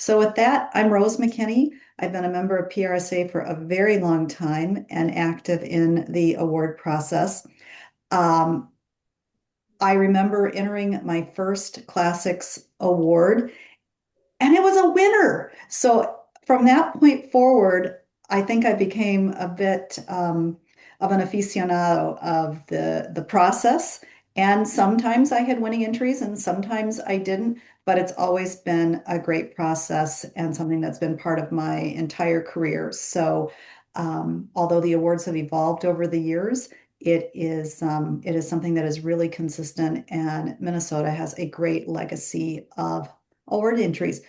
So with that, I'm Rose McKinney. I've been a member of PRSA for a very long time and active in the award process. Um, I remember entering my first Classics award, and it was a winner. So from that point forward, I think I became a bit of an aficionado of the process. And sometimes I had winning entries and sometimes I didn't, but it's always been a great process and something that's been part of my entire career. So although the awards have evolved over the years, it is something that is really consistent, and Minnesota has a great legacy of award entries.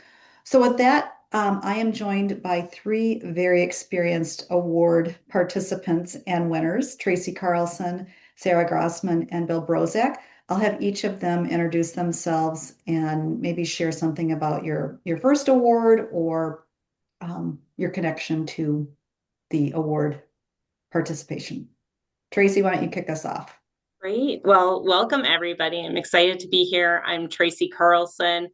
So with that, I am joined by three very experienced award participants and winners, Tracy Carlson, Sarah Grossman, and Bill Brozak. I'll have each of them introduce themselves and maybe share something about your first award or your connection to the award participation. Tracy, why don't you kick us off? Great. Well, welcome everybody. I'm excited to be here. I'm Tracy Carlson.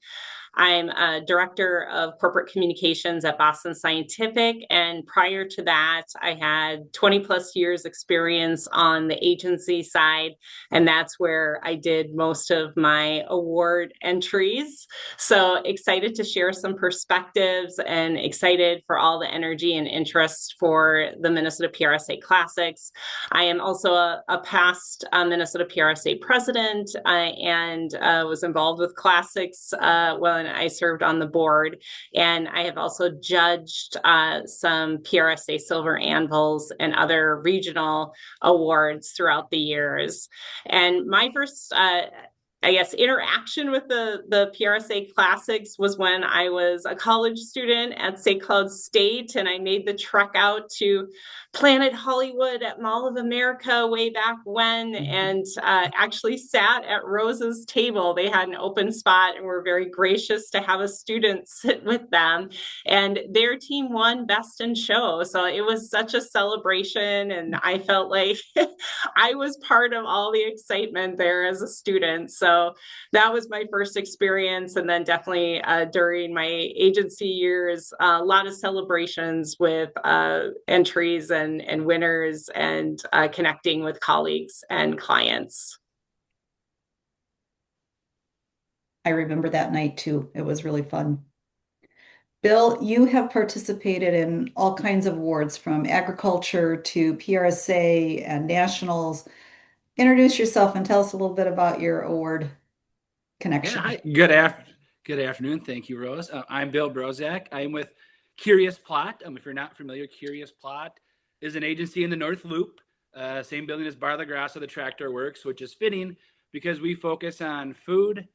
I'm a director of corporate communications at Boston Scientific. And prior to that, I had 20 plus years experience on the agency side. And that's where I did most of my award entries. So excited to share some perspectives and excited for all the energy and interest for the Minnesota PRSA Classics. I am also a past Minnesota PRSA president and was involved with Classics when I served on the board. And I have also judged some PRSA Silver Anvils and other regional awards throughout the years. And my first I guess interaction with the PRSA Classics was when I was a college student at St. Cloud State, and I made the trek out to Planet Hollywood at Mall of America way back when, and actually sat at Rose's table. They had an open spot and were very gracious to have a student sit with them. And their team won Best in Show. So it was such a celebration, and I felt like I was part of all the excitement there as a student. So that was my first experience. And then definitely during my agency years, a lot of celebrations with entries and winners and connecting with colleagues and clients. I remember that night too. It was really fun. Bill, you have participated in all kinds of awards from agriculture to PRSA and nationals. Introduce yourself and tell us a little bit about your award Yeah, connection. hi. Good afternoon. Thank you, Rose. I'm Bill Brozak. I'm with Curious Plot. If you're not familiar, Curious Plot is an agency in the North Loop, same building as Bar La Grassa, the Tractor Works, which is fitting because we focus on food,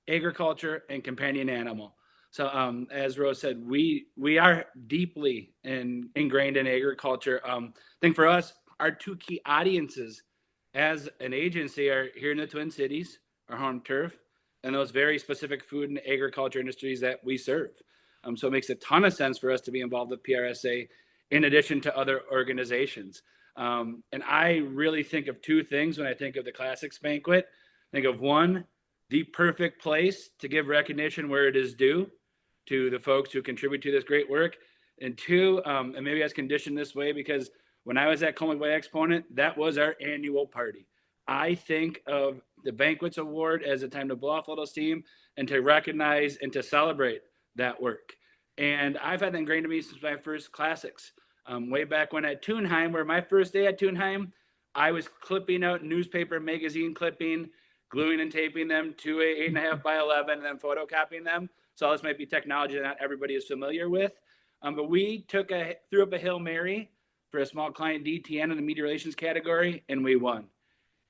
agriculture, and companion animal. So, as Rose said, we are deeply ingrained in agriculture. I think for us, our two key audiences as an agency are here in the Twin Cities, our home turf, and those very specific food and agriculture industries that we serve. So it makes a ton of sense for us to be involved with PRSA in addition to other organizations. And I really think of two things when I think of the Classics Banquet. Think of one, the perfect place to give recognition where it is due to the folks who contribute to this great work. And two, and maybe I was conditioned this way because when I was at Comic Boy Exponent, that was our annual party. I think of the Banquets Award as a time to blow off a little steam and to recognize and to celebrate that work. And I've had that ingrained in me since my first Classics. Way back when at Thunheim, where my first day at Thunheim, I was clipping out newspaper magazine clipping, gluing and taping them to a 8.5 by 11, and then photocopying them. So this might be technology that not everybody is familiar with. But we threw up a Hail Mary for a small client DTN in the media relations category, and we won.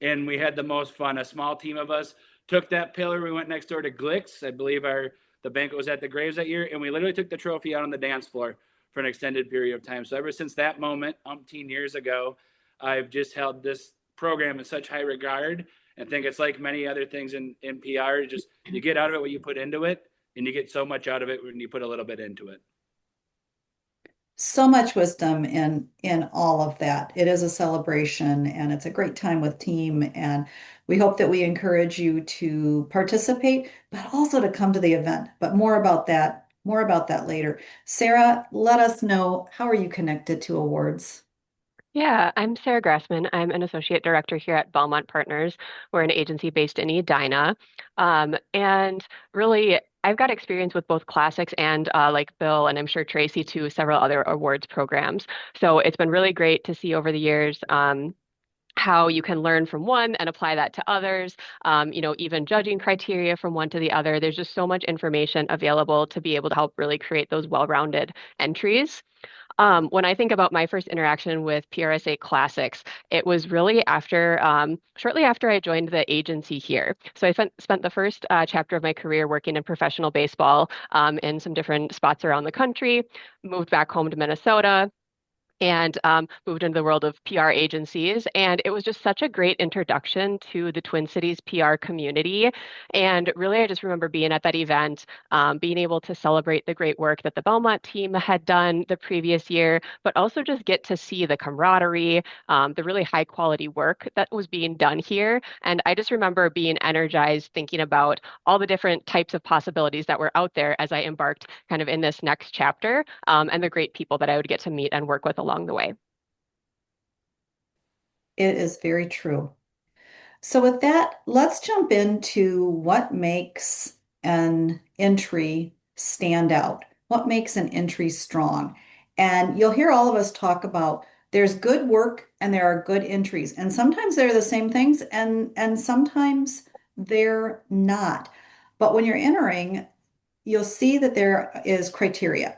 And we had the most fun. A small team of us took that pillar. We went next door to Glicks. I believe the banquet was at the Graves that year, and we literally took the trophy out on the dance floor for an extended period of time. So ever since that moment, umpteen years ago, I've just held this program in such high regard, and think it's like many other things in PR. Just you get out of it what you put into it, and you get so much out of it when you put a little bit into it. So much wisdom in all of that. It is a celebration and it's a great time with team. And we hope that we encourage you to participate, but also to come to the event. But more about that more about that later. Sarah, let us know, how are you connected to awards? Yeah, I'm Sarah Grassman. I'm an associate director here at Belmont Partners. We're an agency based in Edina. And really, I've got experience with both classics and like Bill, and I'm sure Tracy too, several other awards programs. So it's been really great to see over the years. How you can learn from one and apply that to others, even judging criteria from one to the other. There's just so much information available to be able to help really create those well-rounded entries. When I think about my first interaction with PRSA Classics, it was really shortly after I joined the agency here. So I spent the first chapter of my career working in professional baseball in some different spots around the country, moved back home to Minnesota and moved into the world of PR agencies. And it was just such a great introduction to the Twin Cities PR community. And really, I just remember being at that event, being able to celebrate the great work that the Belmont team had done the previous year, but also just get to see the camaraderie, the really high quality work that was being done here. And I just remember being energized thinking about all the different types of possibilities that were out there as I embarked kind of in this next chapter, and the great people that I would get to meet and work with along the way. It is very true. So with that, let's jump into what makes an entry stand out. What makes an entry strong? And you'll hear all of us talk about there's good work and there are good entries. And sometimes they're the same things and sometimes they're not. But when you're entering, you'll see that there is criteria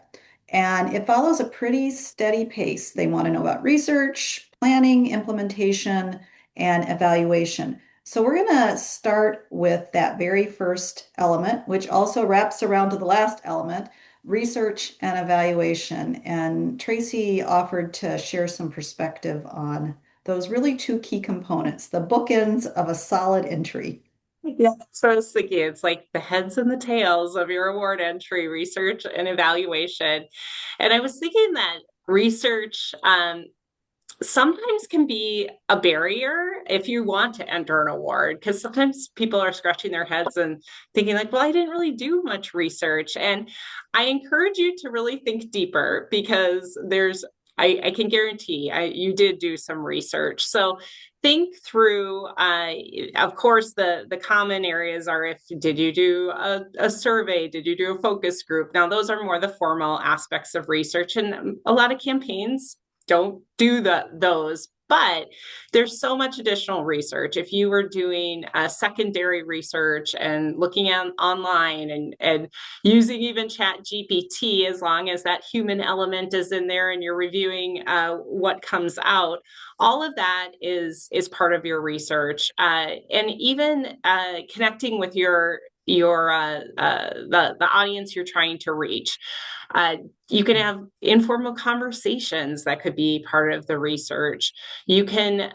and it follows a pretty steady pace. They want to know about research, planning, implementation, and evaluation. So we're going to start with that very first element, which also wraps around to the last element, research and evaluation. And Tracy offered to share some perspective on those really two key components, the bookends of a solid entry. Yeah, so I was thinking it's like the heads and the tails of your award entry, research and evaluation. And I was thinking that research sometimes can be a barrier if you want to enter an award, because sometimes people are scratching their heads and thinking like, well, I didn't really do much research. And I encourage you to really think deeper because I can guarantee you did do some research. So think through, of course, the common areas are if did you do a survey? Did you do a focus group? Now, those are more the formal aspects of research, and a lot of campaigns don't do those, but there's so much additional research. If you were doing secondary research and looking at online and using even chat GPT, as long as that human element is in there and you're reviewing what comes out, all of that is part of your research. And even connecting with the audience you're trying to reach. You can have informal conversations that could be part of the research. You can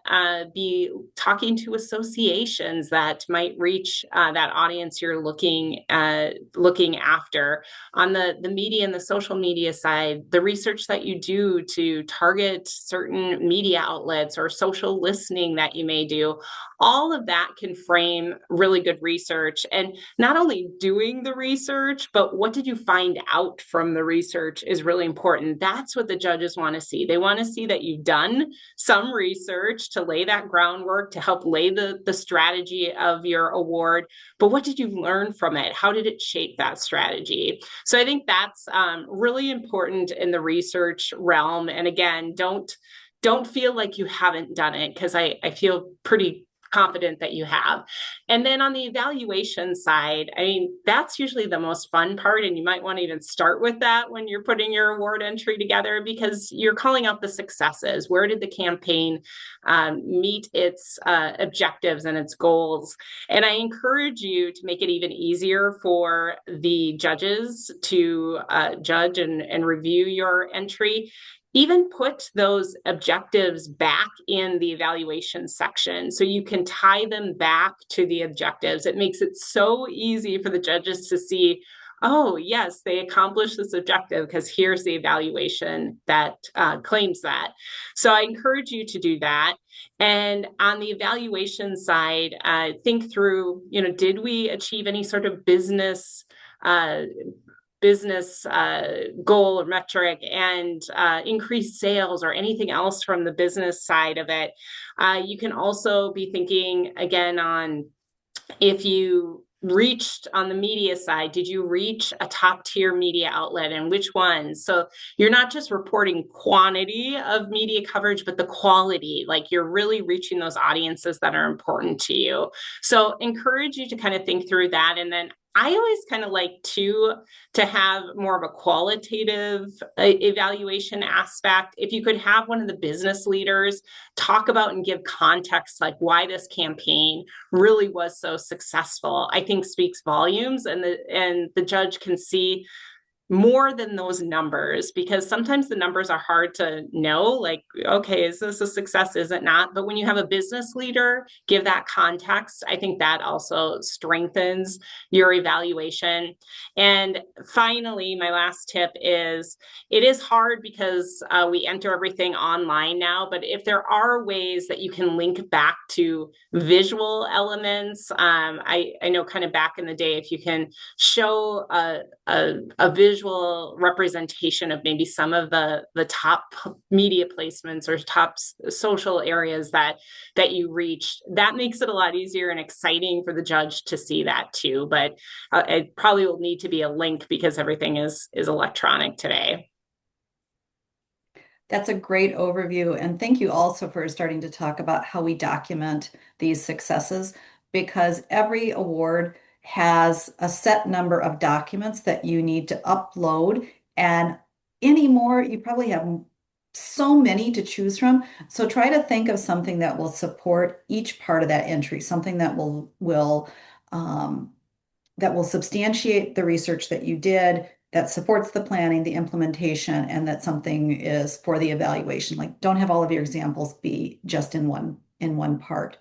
be talking to associations that might reach that audience you're looking after. On the media and the social media side, the research that you do to target certain media outlets or social listening that you may do, all of that can frame really good research. And not only doing the research, but what did you find out from the research is really important. That's what the judges want to see. They want to see that you've done some research to lay that groundwork to help lay the strategy of your award. But what did you learn from it? How did it shape that strategy? So I think that's really important in the research realm. And again, don't feel like you haven't done it, because I feel pretty confident that you have. And then on the evaluation side, I mean, that's usually the most fun part. And you might want to even start with that when you're putting your award entry together, because you're calling out the successes. Where did the campaign meet its objectives and its goals? And I encourage you to make it even easier for the judges to judge and review your entry. Even put those objectives back in the evaluation section so you can tie them back to the objectives. It makes it so easy for the judges to see, oh, yes, they accomplished this objective because here's the evaluation that claims that. So I encourage you to do that. And on the evaluation side, think through, did we achieve any sort of business business goal or metric and increase sales or anything else from the business side of it. You can also be thinking again on if you reached on the media side, did you reach a top tier media outlet and which ones? So you're not just reporting quantity of media coverage, but the quality, like you're really reaching those audiences that are important to you. So encourage you to kind of think through that. And then I always kind of like to have more of a qualitative evaluation aspect. If you could have one of the business leaders talk about and give context, like why this campaign really was so successful, I think speaks volumes, and the judge can see more than those numbers, because sometimes the numbers are hard to know, like, okay, is this a success, is it not? But when you have a business leader give that context, I think that also strengthens your evaluation. And finally, my last tip is, it is hard because we enter everything online now, but if there are ways that you can link back to visual elements, I know kind of back in the day, if you can show a visual representation of maybe some of the top media placements or top social areas that you reached, that makes it a lot easier and exciting for the judge to see that too. But it probably will need to be a link because everything is electronic today. That's a great overview. And thank you also for starting to talk about how we document these successes, because every award has a set number of documents that you need to upload. And anymore, you probably have so many to choose from. So try to think of something that will support each part of that entry, something that will substantiate the research that you did, that supports the planning, the implementation, and that something is for the evaluation. Like, don't have all of your examples be just in one part.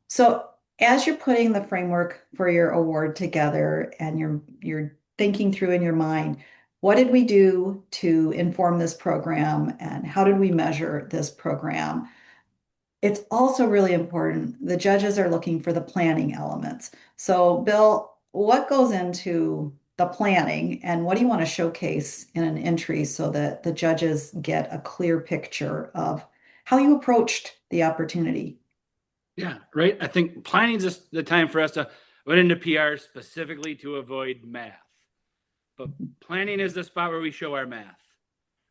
So as you're putting the framework for your award together and you're thinking through in your mind, what did we do to inform this program and how did we measure this program? It's also really important. The judges are looking for the planning elements. So, Bill, what goes into the planning and what do you want to showcase in an entry so that the judges get a clear picture of how you approached the opportunity? Yeah, right. I think planning is just the time for us to put into PR specifically to avoid math. But planning is the spot where we show our math,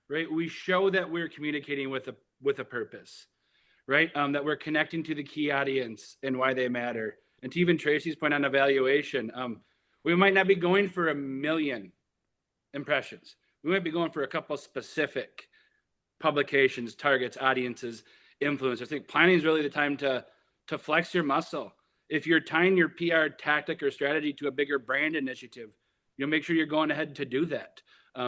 right? We show that we're communicating with a purpose, right? That we're connecting to the key audience and why they matter. And to even Tracy's point on evaluation, we might not be going for 1 million impressions. We might be going for a couple specific publications, targets, audiences, influencers. I think planning is really the time to flex your muscle. If you're tying your PR tactic or strategy to a bigger brand initiative, you'll make sure you're going ahead to do that.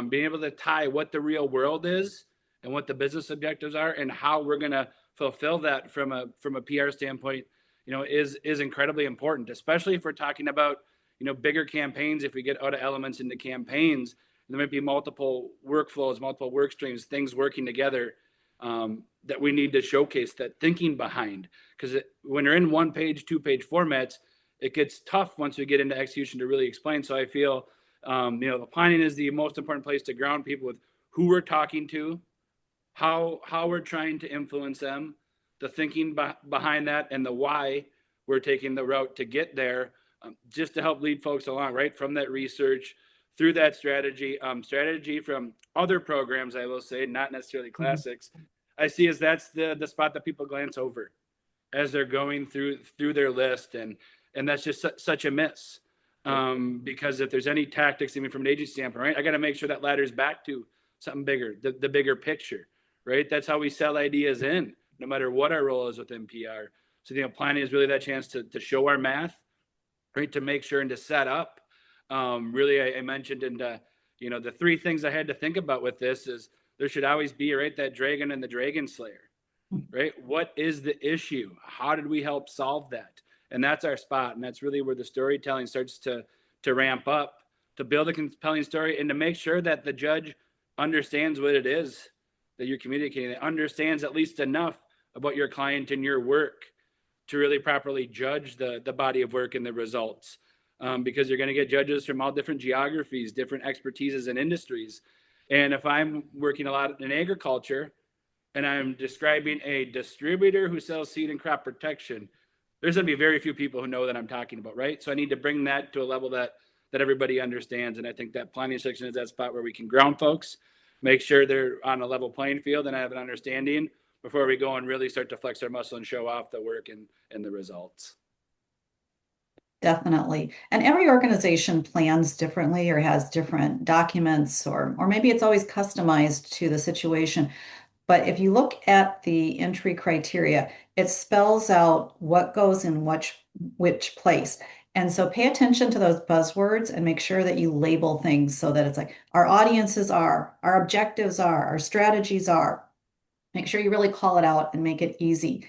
Being able to tie what the real world is and what the business objectives are and how we're going to fulfill that from a PR standpoint, is incredibly important, especially if we're talking about, bigger campaigns. If we get out of elements into campaigns, there might be multiple workflows, multiple work streams, things working together that we need to showcase that thinking behind. Because when you're in 1-page, 2-page formats, it gets tough once we get into execution to really explain. So I feel, the planning is the most important place to ground people with who we're talking to, how we're trying to influence them, the thinking behind that, and the why we're taking the route to get there, just to help lead folks along, right? From that research through that strategy from other programs, I will say, not necessarily classics. I see as that's the spot that people glance over as they're going through their list. And that's just such a miss. Because if there's any tactics, even from an agency standpoint, right, I got to make sure that ladders back to something bigger, the bigger picture, right? That's how we sell ideas in, no matter what our role is within PR. So, planning is really that chance to show our math, right? To make sure and to set up. Really, I mentioned, and the 3 things I had to think about with this is there should always be, right, that dragon and the dragon slayer, right? What is the issue? How did we help solve that? And that's our spot. And that's really where the storytelling starts to ramp up, to build a compelling story and to make sure that the judge understands what it is that you're communicating, that understands at least enough about your client and your work to really properly judge the body of work and the results. because you're going to get judges from all different geographies, different expertises and industries. And if I'm working a lot in agriculture and I'm describing a distributor who sells seed and crop protection, there's going to be very few people who know that I'm talking about, right? So I need to bring that to a level that everybody understands. And I think that planning section is that spot where we can ground folks, make sure they're on a level playing field and have an understanding before we go and really start to flex our muscle and show off the work and the results. Definitely. And every organization plans differently or has different documents, or maybe it's always customized to the situation. But if you look at the entry criteria, it spells out what goes in which place. And so pay attention to those buzzwords and make sure that you label things so that it's like our audiences are, our objectives are, our strategies are. Make sure you really call it out and make it easy.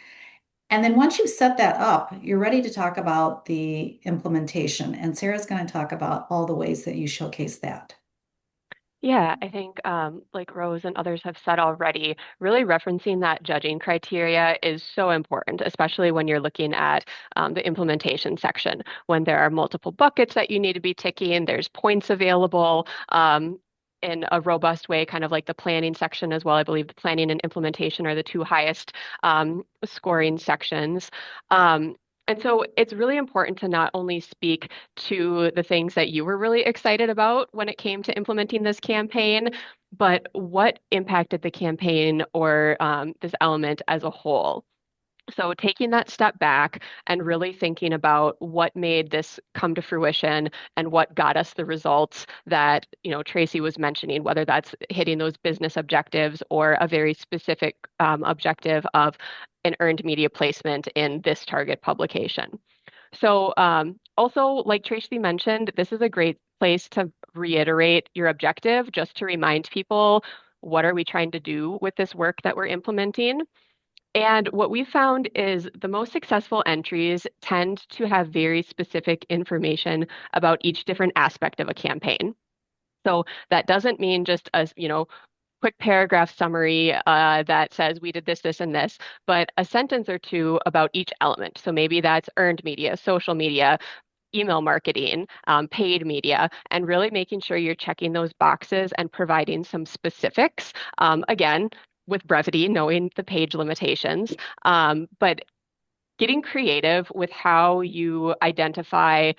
And then once you've set that up, you're ready to talk about the implementation. And Sarah's going to talk about all the ways that you showcase that. Yeah, I think like Rose and others have said already, really referencing that judging criteria is so important, especially when you're looking at the implementation section. When there are multiple buckets that you need to be ticking, there's points available in a robust way, kind of like the planning section as well. I believe the planning and implementation are the two highest scoring sections. And so it's really important to not only speak to the things that you were really excited about when it came to implementing this campaign, but what impacted the campaign or this element as a whole. So taking that step back and really thinking about what made this come to fruition and what got us the results that, Tracy was mentioning, whether that's hitting those business objectives or a very specific objective of an earned media placement in this target publication. So also, like Tracy mentioned, this is a great place to reiterate your objective, just to remind people, what are we trying to do with this work that we're implementing? And what we found is the most successful entries tend to have very specific information about each different aspect of a campaign. So that doesn't mean just a, quick paragraph summary that says we did this, this, and this, but a sentence or two about each element. So maybe that's earned media, social media, email marketing, paid media, and really making sure you're checking those boxes and providing some specifics. Again, with brevity, knowing the page limitations, but getting creative with how you identify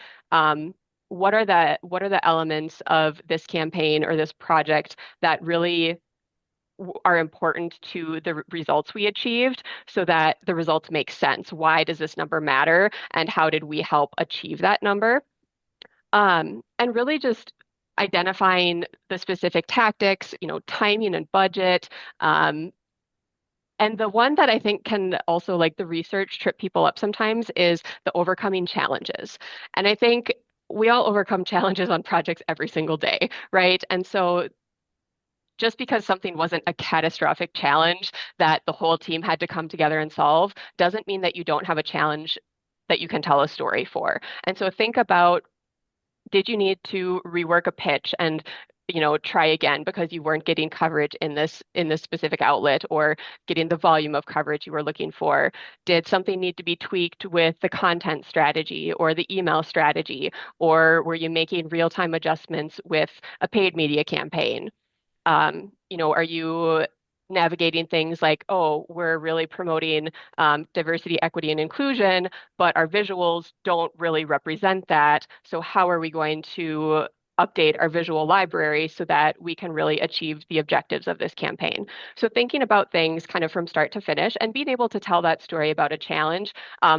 what are the elements of this campaign or this project that really are important to the results we achieved so that the results make sense. Why does this number matter? And how did we help achieve that number? And really just identifying the specific tactics, timing and budget. And the one that I think can also, like the research, trip people up sometimes is the overcoming challenges. And I think we all overcome challenges on projects every single day, right? And so just because something wasn't a catastrophic challenge that the whole team had to come together and solve doesn't mean that you don't have a challenge that you can tell a story for. And so think about, did you need to rework a pitch and try again because you weren't getting coverage in this specific outlet or getting the volume of coverage you were looking for? Did something need to be tweaked with the content strategy or the email strategy, or were you making real-time adjustments with a paid media campaign? Are you navigating things like, oh, we're really promoting diversity, equity, and inclusion, but our visuals don't really represent that. So how are we going to update our visual library so that we can really achieve the objectives of this campaign? So thinking about things kind of from start to finish and being able to tell that story about a challenge,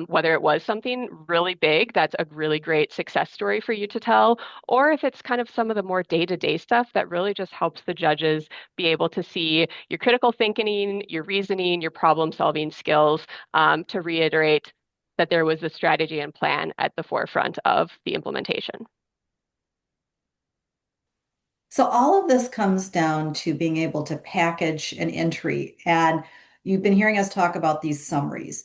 whether it was something really big, that's a really great success story for you to tell, or if it's kind of some of the more day-to-day stuff that really just helps the judges be able to see your critical thinking, your reasoning, your problem-solving skills, to reiterate that there was a strategy and plan at the forefront of the implementation. So all of this comes down to being able to package an entry. And you've been hearing us talk about these summaries.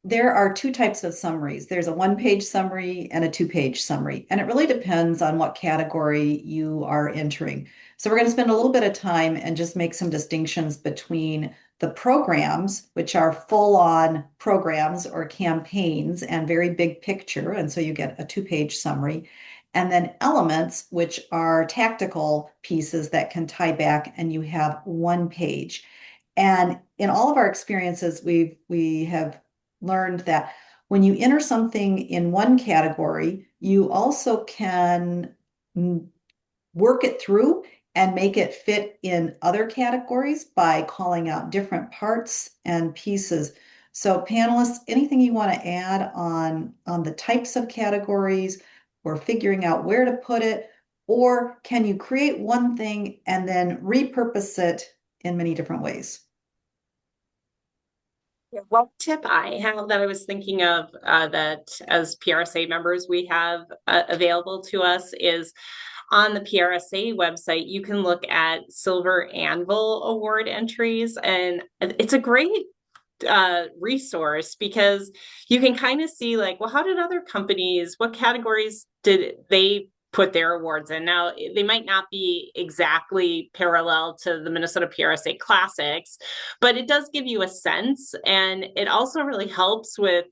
There are two types of summaries. There's a one-page summary and a two-page summary. And it really depends on what category you are entering. So we're going to spend a little bit of time and just make some distinctions between the programs, which are full-on programs or campaigns and very big picture, and so you get a two-page summary, and then elements, which are tactical pieces that can tie back, and you have one page. And in all of our experiences, we have learned that when you enter something in one category, you also can work it through and make it fit in other categories by calling out different parts and pieces. So panelists, anything you want to add on the types of categories or figuring out where to put it, or can you create one thing and then repurpose it in many different ways? One tip I have that I was thinking of that as PRSA members we have available to us is on the PRSA website, you can look at Silver Anvil Award entries, and it's a great resource because you can kind of see like, well, how did other companies, what categories did they put their awards in? Now, they might not be exactly parallel to the Minnesota PRSA Classics, but it does give you a sense. And it also really helps with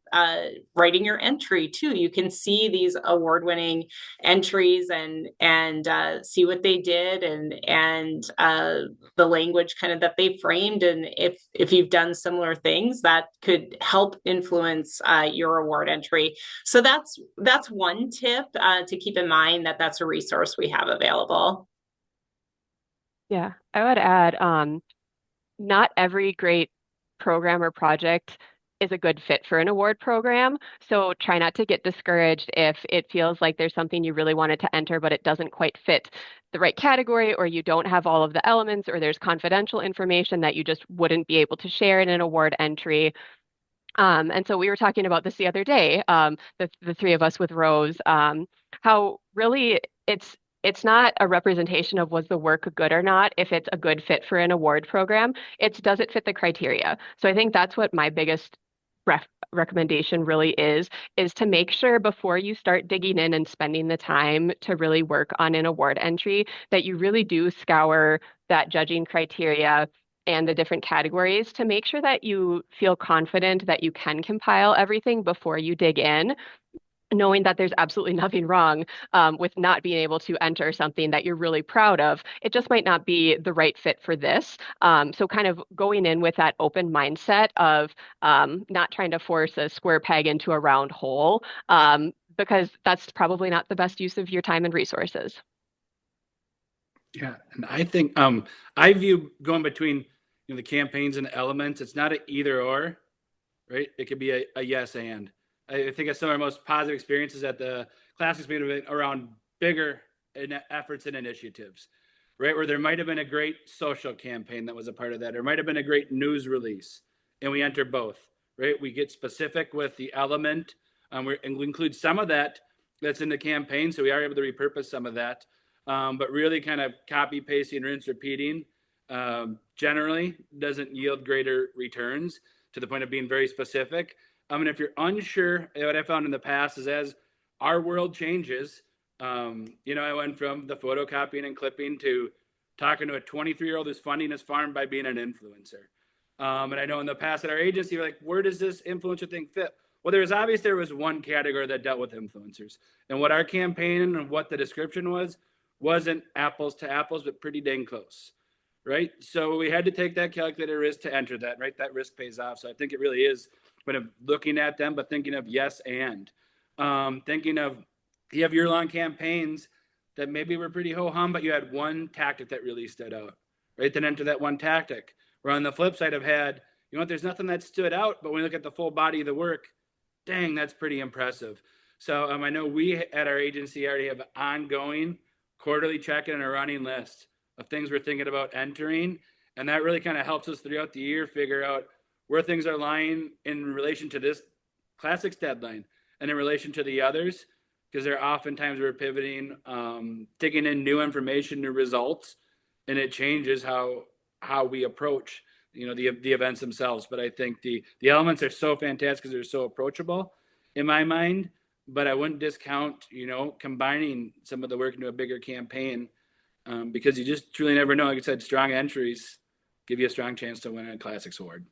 writing your entry too. You can see these award-winning entries and see what they did and the language kind of that they framed. And if you've done similar things, that could help influence your award entry. So that's one tip to keep in mind, that's a resource we have available. Yeah, I would add, not every great program or project is a good fit for an award program. So try not to get discouraged if it feels like there's something you really wanted to enter, but it doesn't quite fit the right category, or you don't have all of the elements, or there's confidential information that you just wouldn't be able to share in an award entry. And so we were talking about this the other day, the three of us with Rose, how really it's not a representation of was the work good or not, if it's a good fit for an award program. It's does it fit the criteria? So I think that's what my biggest recommendation really is to make sure before you start digging in and spending the time to really work on an award entry that you really do scour that judging criteria and the different categories to make sure that you feel confident that you can compile everything before you dig in, knowing that there's absolutely nothing wrong with not being able to enter something that you're really proud of. It just might not be the right fit for this. So kind of going in with that open mindset of not trying to force a square peg into a round hole, because that's probably not the best use of your time and resources. Yeah, and I think I view going between the campaigns and the elements. It's not an either or, right? It could be a yes and. I think some of our most positive experiences at the Classics have been around bigger efforts and initiatives, right? Where there might have been a great social campaign that was a part of that, or might have been a great news release, and we enter both, right? We get specific with the element, and we include some of that that's in the campaign, so we are able to repurpose some of that. But really kind of copy, pasting, rinse, repeating generally doesn't yield greater returns to the point of being very specific. And if you're unsure, what I found in the past is as our world changes, I went from the photocopying and clipping to talking to a 23-year-old who's funding his farm by being an influencer. And I know in the past at our agency, we're like, where does this influencer thing fit? Well, there was one category that dealt with influencers. And what our campaign and what the description wasn't apples to apples, but pretty dang close, right? So we had to take that calculated risk to enter that, right? That risk pays off. So I think it really is kind of looking at them, but thinking of yes and thinking of you have year-long campaigns that maybe were pretty ho-hum, but you had one tactic that really stood out, right? Then enter that one tactic. Where on the flip side, I've had, there's nothing that stood out, but when we look at the full body of the work, dang, that's pretty impressive. So I know we at our agency already have ongoing quarterly check-in and a running list of things we're thinking about entering. And that really kind of helps us throughout the year figure out where things are lying in relation to this Classics deadline and in relation to the others, because there are oftentimes we're pivoting, taking in new information, new results, and it changes how we approach the events themselves. But I think the elements are so fantastic because they're so approachable in my mind. But I wouldn't discount combining some of the work into a bigger campaign, because you just truly never know. Like I said, strong entries give you a strong chance to win a Classics Award.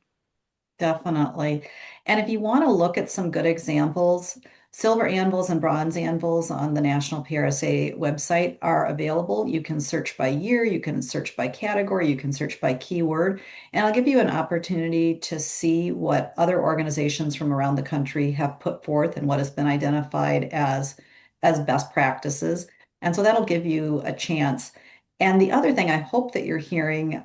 Definitely. And if you want to look at some good examples, silver anvils and bronze anvils on the National PRSA website are available. You can search by year, you can search by category, you can search by keyword, and I'll give you an opportunity to see what other organizations from around the country have put forth and what has been identified as best practices. And so that'll give you a chance. And the other thing I hope that you're hearing,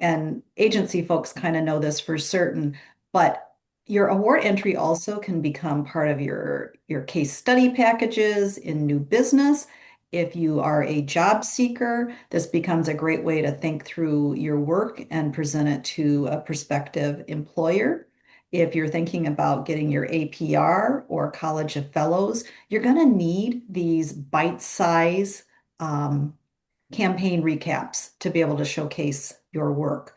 and agency folks kind of know this for certain, but your award entry also can become part of your case study packages in new business. If you are a job seeker, this becomes a great way to think through your work and present it to a prospective employer. If you're thinking about getting your APR or College of Fellows, you're going to need these bite-size campaign recaps to be able to showcase your work.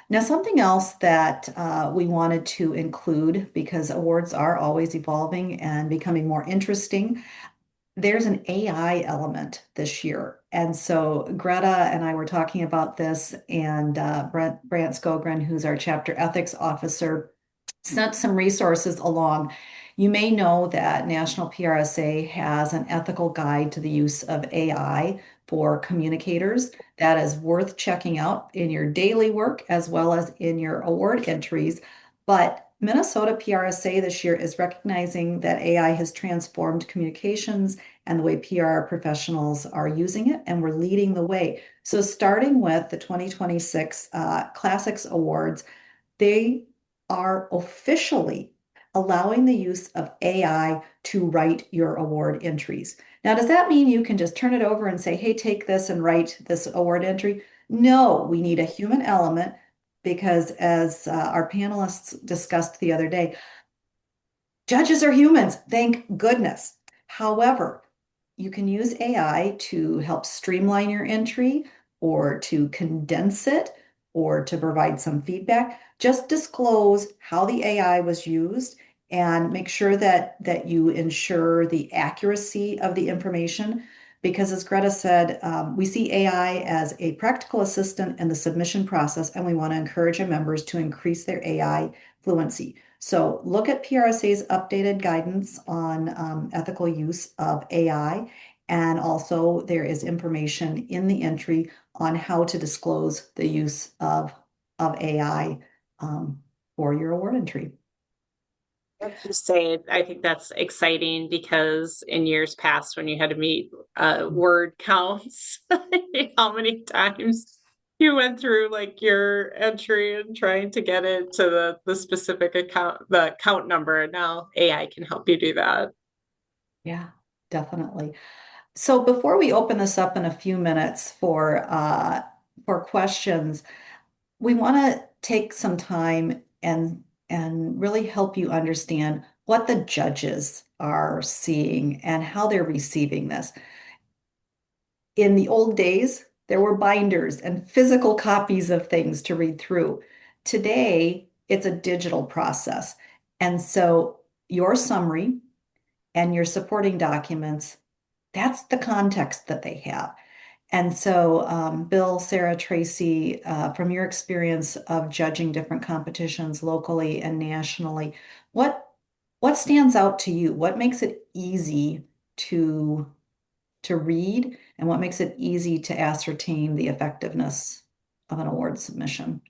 Now, something else that we wanted to include, because awards are always evolving and becoming more interesting, there's an AI element this year. And so Greta and I were talking about this, and Brant Skogren, who's our chapter ethics officer, sent some resources along. You may know that National PRSA has an ethical guide to the use of AI for communicators that is worth checking out in your daily work as well as in your award entries. But Minnesota PRSA this year is recognizing that AI has transformed communications and the way PR professionals are using it, and we're leading the way. So starting with the 2026 Classics Awards, they are officially allowing the use of AI to write your award entries. Now, does that mean you can just turn it over and say, hey, take this and write this award entry? No, we need a human element because, as our panelists discussed the other day, judges are humans, thank goodness. However, you can use AI to help streamline your entry or to condense it or to provide some feedback. Just disclose how the AI was used and make sure that you ensure the accuracy of the information. Because as Greta said, we see AI as a practical assistant in the submission process, and we want to encourage our members to increase their AI fluency. So look at PRSA's updated guidance on ethical use of AI. And also there is information in the entry on how to disclose the use of AI for your award entry. I have to say, I think that's exciting because in years past, when you had to meet word counts, how many times you went through like your entry and trying to get it to the specific account, the account number, and now AI can help you do that. Yeah, definitely. So before we open this up in a few minutes for questions, we want to take some time and really help you understand what the judges are seeing and how they're receiving this. In the old days, there were binders and physical copies of things to read through. Today, it's a digital process. And so your summary and your supporting documents, that's the context that they have. And so, Bill, Sarah, Tracy, from your experience of judging different competitions locally and nationally, what what stands out to you? What makes it easy to to read, and what makes it easy to ascertain the effectiveness of an award submission?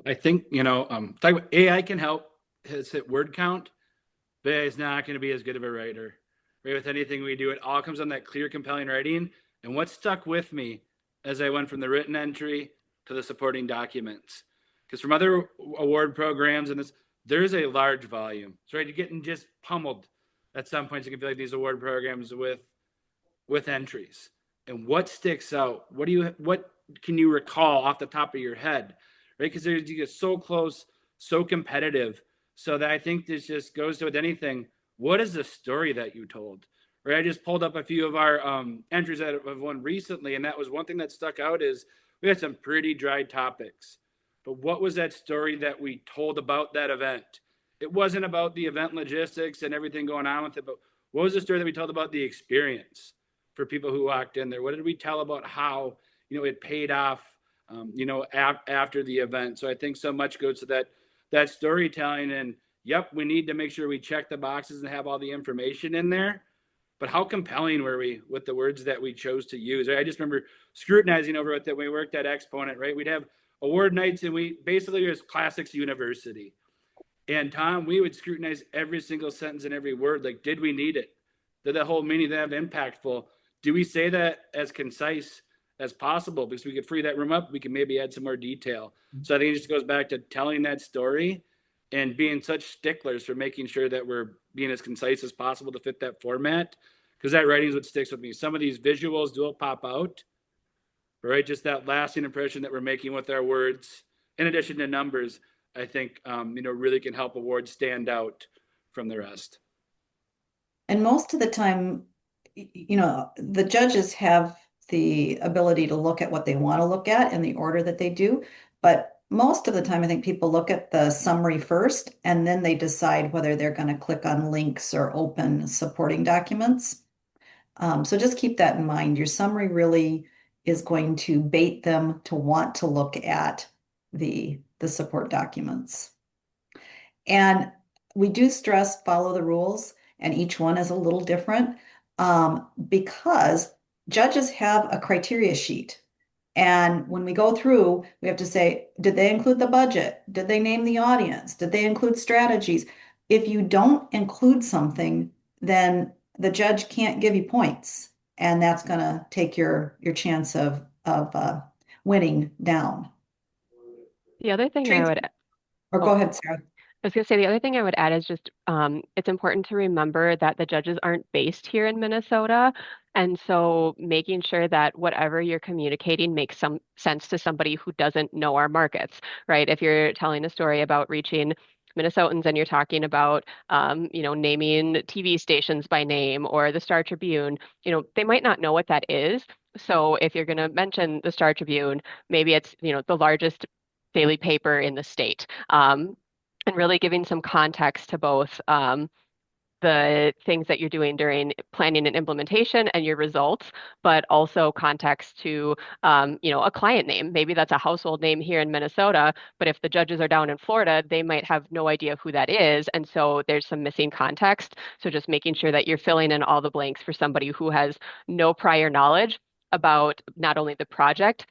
I think, AI can help hit word count, but it's not going to be as good of a writer. Right? With anything we do, it all comes on that clear, compelling writing. And what stuck with me as I went from the written entry to the supporting documents, because from other award programs and this, there's a large volume. So right, you're getting just pummeled at some points. You can feel like these award programs with entries. And what sticks out? What can you recall off the top of your head? Right? Because you get so close, so competitive. So that I think this just goes to with anything. What is the story that you told? Right? I just pulled up a few of our entries that have won recently, and that was one thing that stuck out is we had some pretty dry topics. But what was that story that we told about that event? It wasn't about the event logistics and everything going on with it, but what was the story that we told about the experience for people who walked in there? What did we tell about how it paid off, after the event. So I think so much goes to that storytelling. And yep, we need to make sure we check the boxes and have all the information in there. But how compelling were we with the words that we chose to use? Right? I just remember scrutinizing over it that we worked at Exponent, right? We'd have award nights, and we basically it was Classics University. And Tom, we would scrutinize every single sentence and every word. Like, did we need it? Did that whole meaning that impactful? Do we say that as concise as possible? Because we could free that room up, we can maybe add some more detail. So I think it just goes back to telling that story and being such sticklers for making sure that we're being as concise as possible to fit that format. Because that writing is what sticks with me. Some of these visuals do pop out, right? Just that lasting impression that we're making with our words, in addition to numbers, I think, really can help awards stand out from the rest. And most of the time, the judges have the ability to look at what they want to look at in the order that they do. But most of the time, I think people look at the summary first, and then they decide whether they're going to click on links or open supporting documents. So just keep that in mind. Your summary really is going to bait them to want to look at the support documents. And we do stress follow the rules, and each one is a little different because judges have a criteria sheet. And when we go through, we have to say, did they include the budget? Did they name the audience? Did they include strategies? If you don't include something, then the judge can't give you points, and that's going to take your chance of winning down. The other thing I Tracy, would, or oh, go ahead, Sarah. I was going to say the other thing I would add is just it's important to remember that the judges aren't based here in Minnesota. And so making sure that whatever you're communicating makes some sense to somebody who doesn't know our markets, right? If you're telling a story about reaching Minnesotans and you're talking about, naming TV stations by name or the Star Tribune, they might not know what that is. So if you're going to mention the Star Tribune, maybe it's, the largest daily paper in the state. And really giving some context to both the things that you're doing during planning and implementation and your results, but also context to, a client name. Maybe that's a household name here in Minnesota, but if the judges are down in Florida, they might have no idea who that is. And so there's some missing context. So just making sure that you're filling in all the blanks for somebody who has no prior knowledge about not only the project,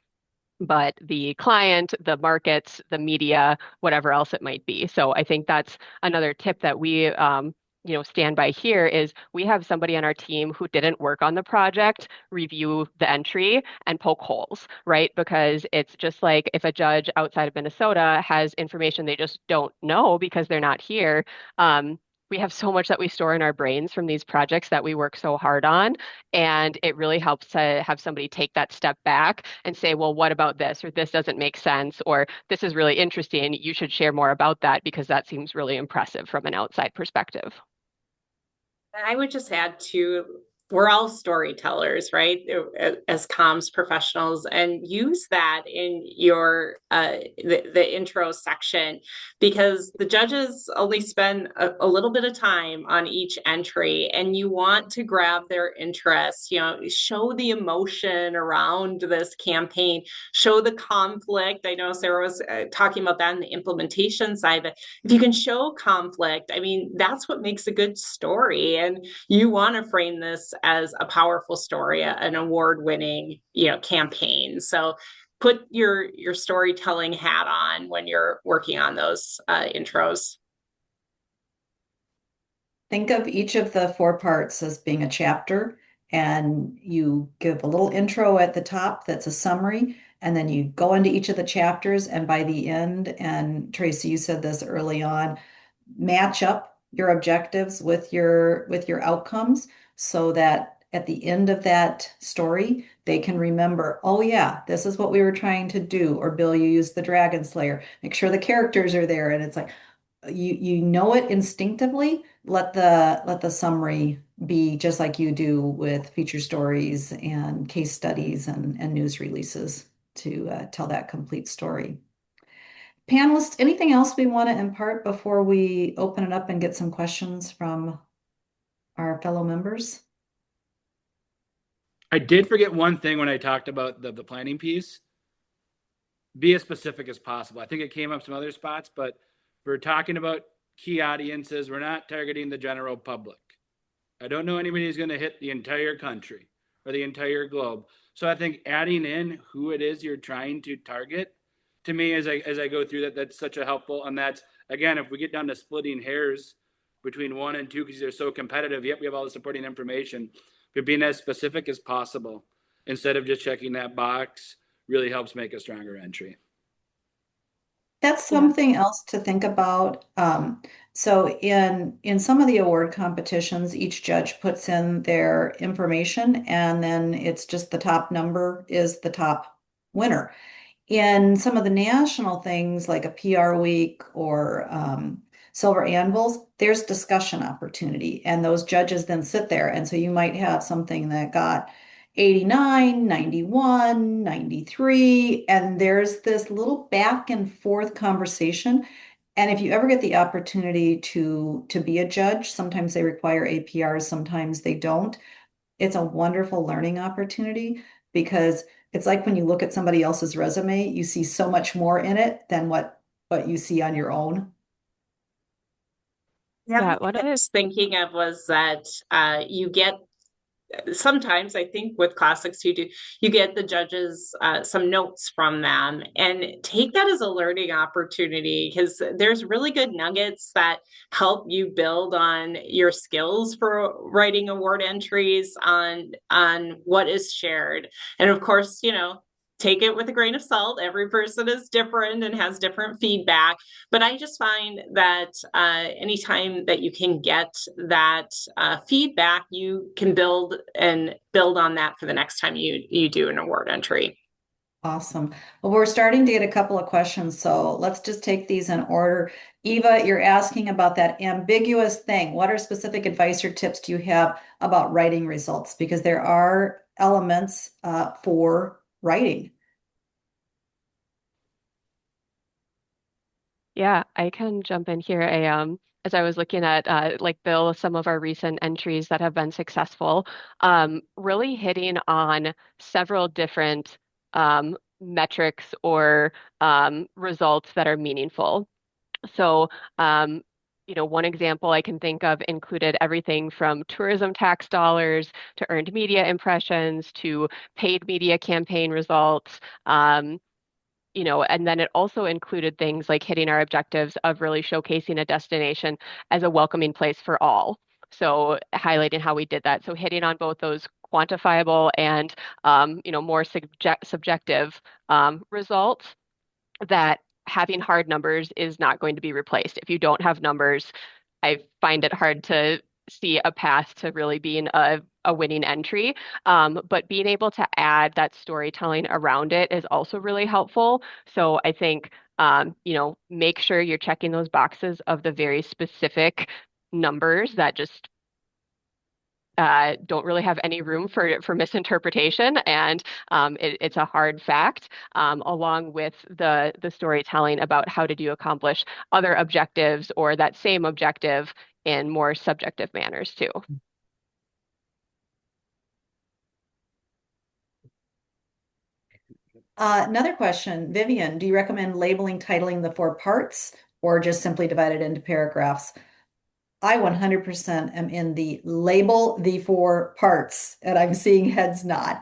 but the client, the markets, the media, whatever else it might be. So I think that's another tip that we, stand by here is we have somebody on our team who didn't work on the project, review the entry and poke holes, right? Because it's just like if a judge outside of Minnesota has information they just don't know because they're not here. We have so much that we store in our brains from these projects that we work so hard on. And it really helps to have somebody take that step back and say, well, what about this? Or this doesn't make sense. Or this is really interesting. You should share more about that because that seems really impressive from an outside perspective. I would just add to we're all storytellers, right? As comms professionals, and use that in your the intro section because the judges only spend a little bit of time on each entry, and you want to grab their interest. Show the emotion around this campaign, show the conflict. I know Sarah was talking about that in the implementation side, but if you can show conflict, I mean, that's what makes a good story. And you want to frame this as a powerful story, an award-winning, campaign. So put your storytelling hat on when you're working on those intros. Think of each of the four parts as being a chapter, and you give a little intro at the top that's a summary, and then you go into each of the chapters, and by the end, and Tracy, you said this early on, match up your objectives with your outcomes so that at the end of that story, they can remember, oh yeah, this is what we were trying to do. Or Bill, you used the Dragon Slayer. Make sure the characters are there. And it's like you know it instinctively. Let the summary be just like you do with feature stories and case studies and news releases to tell that complete story. Panelists, anything else we want to impart before we open it up and get some questions from our fellow members? I did forget one thing when I talked about the planning piece. Be as specific as possible. I think it came up some other spots, but we're talking about key audiences. We're not targeting the general public. I don't know anybody who's going to hit the entire country or the entire globe. So I think adding in who it is you're trying to target, to me, as I go through that, that's such a helpful. And that's, again, if we get down to splitting hairs between one and two because they're so competitive, yet we have all the supporting information, but being as specific as possible instead of just checking that box really helps make a stronger entry. That's Yeah. something else to think about. So in some of the award competitions, each judge puts in their information and then it's just the top number is the top winner. In some of the national things like a PR week or Silver Anvils, there's discussion opportunity, and those judges then sit there. And so you might have something that got 89, 91, 93, and there's this little back and forth conversation. And if you ever get the opportunity to be a judge, sometimes they require APRs, sometimes they don't. It's a wonderful learning opportunity because it's like when you look at somebody else's resume, you see so much more in it than what you see on your own. Yeah, Yeah, what I was thinking of was that you get sometimes I think with classics you get the judges some notes from them and take that as a learning opportunity because there's really good nuggets that help you build on your skills for writing award entries on what is shared. And of course, take it with a grain of salt. Every person is different and has different feedback, but I just find that anytime that you can get that feedback, you can build on that for the next time you do an award entry. Awesome. Well, we're starting to get a couple of questions, so let's just take these in order. Eva, you're asking about that ambiguous thing. What are specific advice or tips do you have about writing results? Because there are elements for writing. Yeah, I can jump in here. As I was looking at like Bill, some of our recent entries that have been successful, really hitting on several different metrics or results that are meaningful. So, one example I can think of included everything from tourism tax dollars to earned media impressions to paid media campaign results. And then it also included things like hitting our objectives of really showcasing a destination as a welcoming place for all. So highlighting how we did that. So hitting on both those quantifiable and more subjective results that having hard numbers is not going to be replaced. If you don't have numbers, I find it hard to see a path to really being a winning entry. But being able to add that storytelling around it is also really helpful. So I think, make sure you're checking those boxes of the very specific numbers that just don't really have any room for misinterpretation, and it's a hard fact, along with the storytelling about how did you accomplish other objectives or that same objective in more subjective manners too. Another question, Vivian, do you recommend labeling, titling the four parts or just simply divide it into paragraphs? I 100% am in the label the four parts, and I'm seeing heads nod.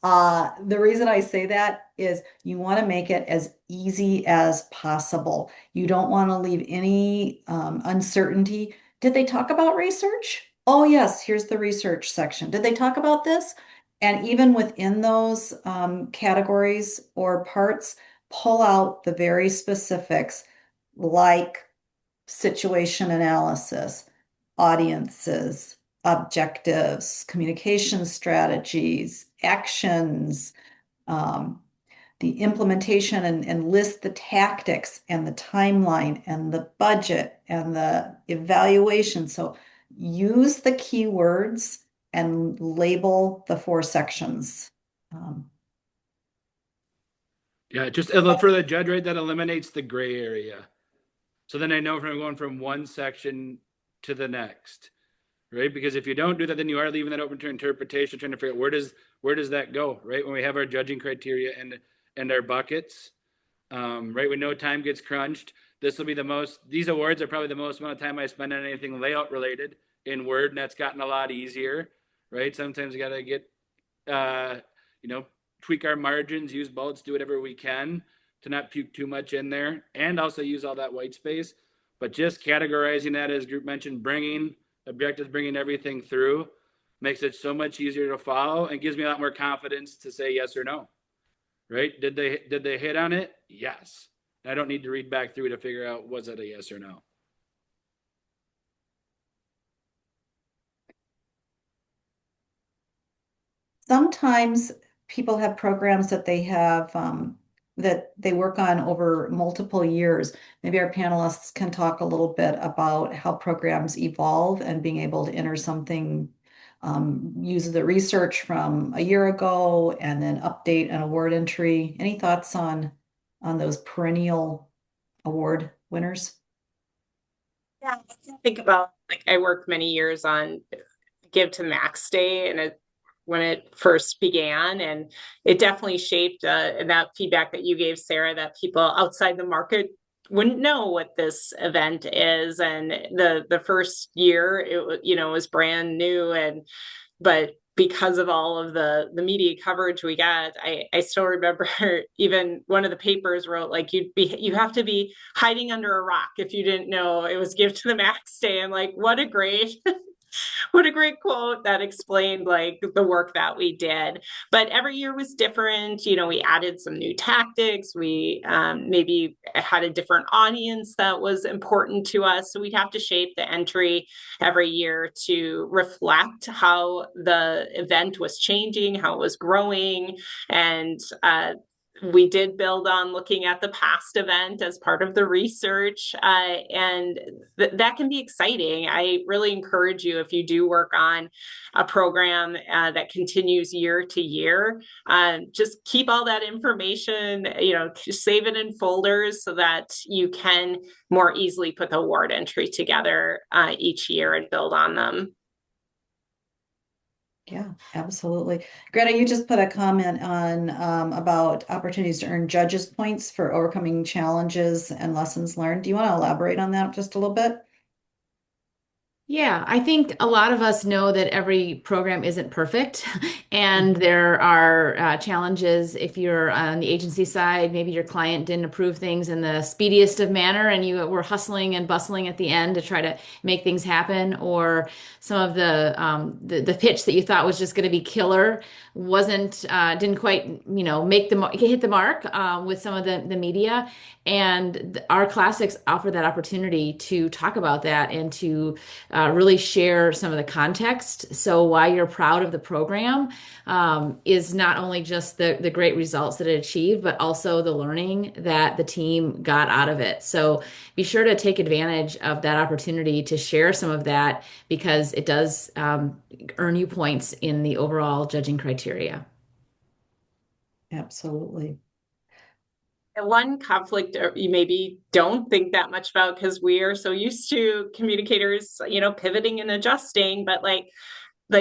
The reason I say that is you want to make it as easy as possible. You don't want to leave any uncertainty. Did they talk about research? Oh, yes, here's the research section. Did they talk about this? And even within those categories or parts, pull out the very specifics like situation analysis, audiences, objectives, communication strategies, actions, um, the implementation and list the tactics and the timeline and the budget and the evaluation. So use the keywords and label the four sections. Um, Yeah, just for the judge, right, that eliminates the gray area. So then I know if I'm going from one section to the next. right? Because if you don't do that, then you are leaving that open to interpretation, trying to figure out where does that go, right? When we have our judging criteria and our buckets, right? When no time gets crunched, this will be the most. These awards are probably the most amount of time I spend on anything layout related in Word, and that's gotten a lot easier, right? Sometimes we got to get, uh, you know, tweak our margins, use bullets, do whatever we can to not puke too much in there, and also use all that white space. But just categorizing that, as group mentioned, bringing objectives, bringing everything through, makes it so much easier to follow and gives me a lot more confidence to say yes or no. Right? Did they hit on it? Yes. I don't need to read back through to figure out was it a yes or no. Sometimes people have programs that they have that they work on over multiple years. Maybe our panelists can talk a little bit about how programs evolve and being able to enter something, use the research from a year ago and then update an award entry. Any thoughts on those perennial award winners? Yeah, I can think about like I worked many years on Give to Max Day when it first began, and it definitely shaped and that feedback that you gave, Sarah, that people outside the market wouldn't know what this event is. And the first year was brand new, and but because of all of the media coverage we got, I still remember even one of the papers wrote like you have to be hiding under a rock if you didn't know it was Give to the Max Day. And like what a great quote that explained like the work that we did. But every year was different. We added some new tactics. We maybe had a different audience that was important to us. So we'd have to shape the entry every year to reflect how the event was changing, how it was growing. And we did build on looking at the past event as part of the research, and that can be exciting. I really encourage you, if you do work on a program that continues year to year, just keep all that information, save it in folders so that you can more easily put the award entry together each year and build on them. Yeah, absolutely. Greta, you just put a comment on about opportunities to earn judges points for overcoming challenges and lessons learned. Do you want to elaborate on that just a little bit? Yeah, I think a lot of us know that every program isn't perfect, and there are challenges. If you're on the agency side, maybe your client didn't approve things in the speediest of manner, and you were hustling and bustling at the end to try to make things happen, or some of the pitch that you thought was just going to be killer wasn't didn't quite make hit the mark with some of the media. And our classics offer that opportunity to talk about that and to really share some of the context. So why you're proud of the program is not only just the great results that it achieved, but also the learning that the team got out of it. So be sure to take advantage of that opportunity to share some of that, because it does earn you points in the overall judging criteria. Absolutely. And one conflict you maybe don't think that much about because we are so used to communicators, pivoting and adjusting, but like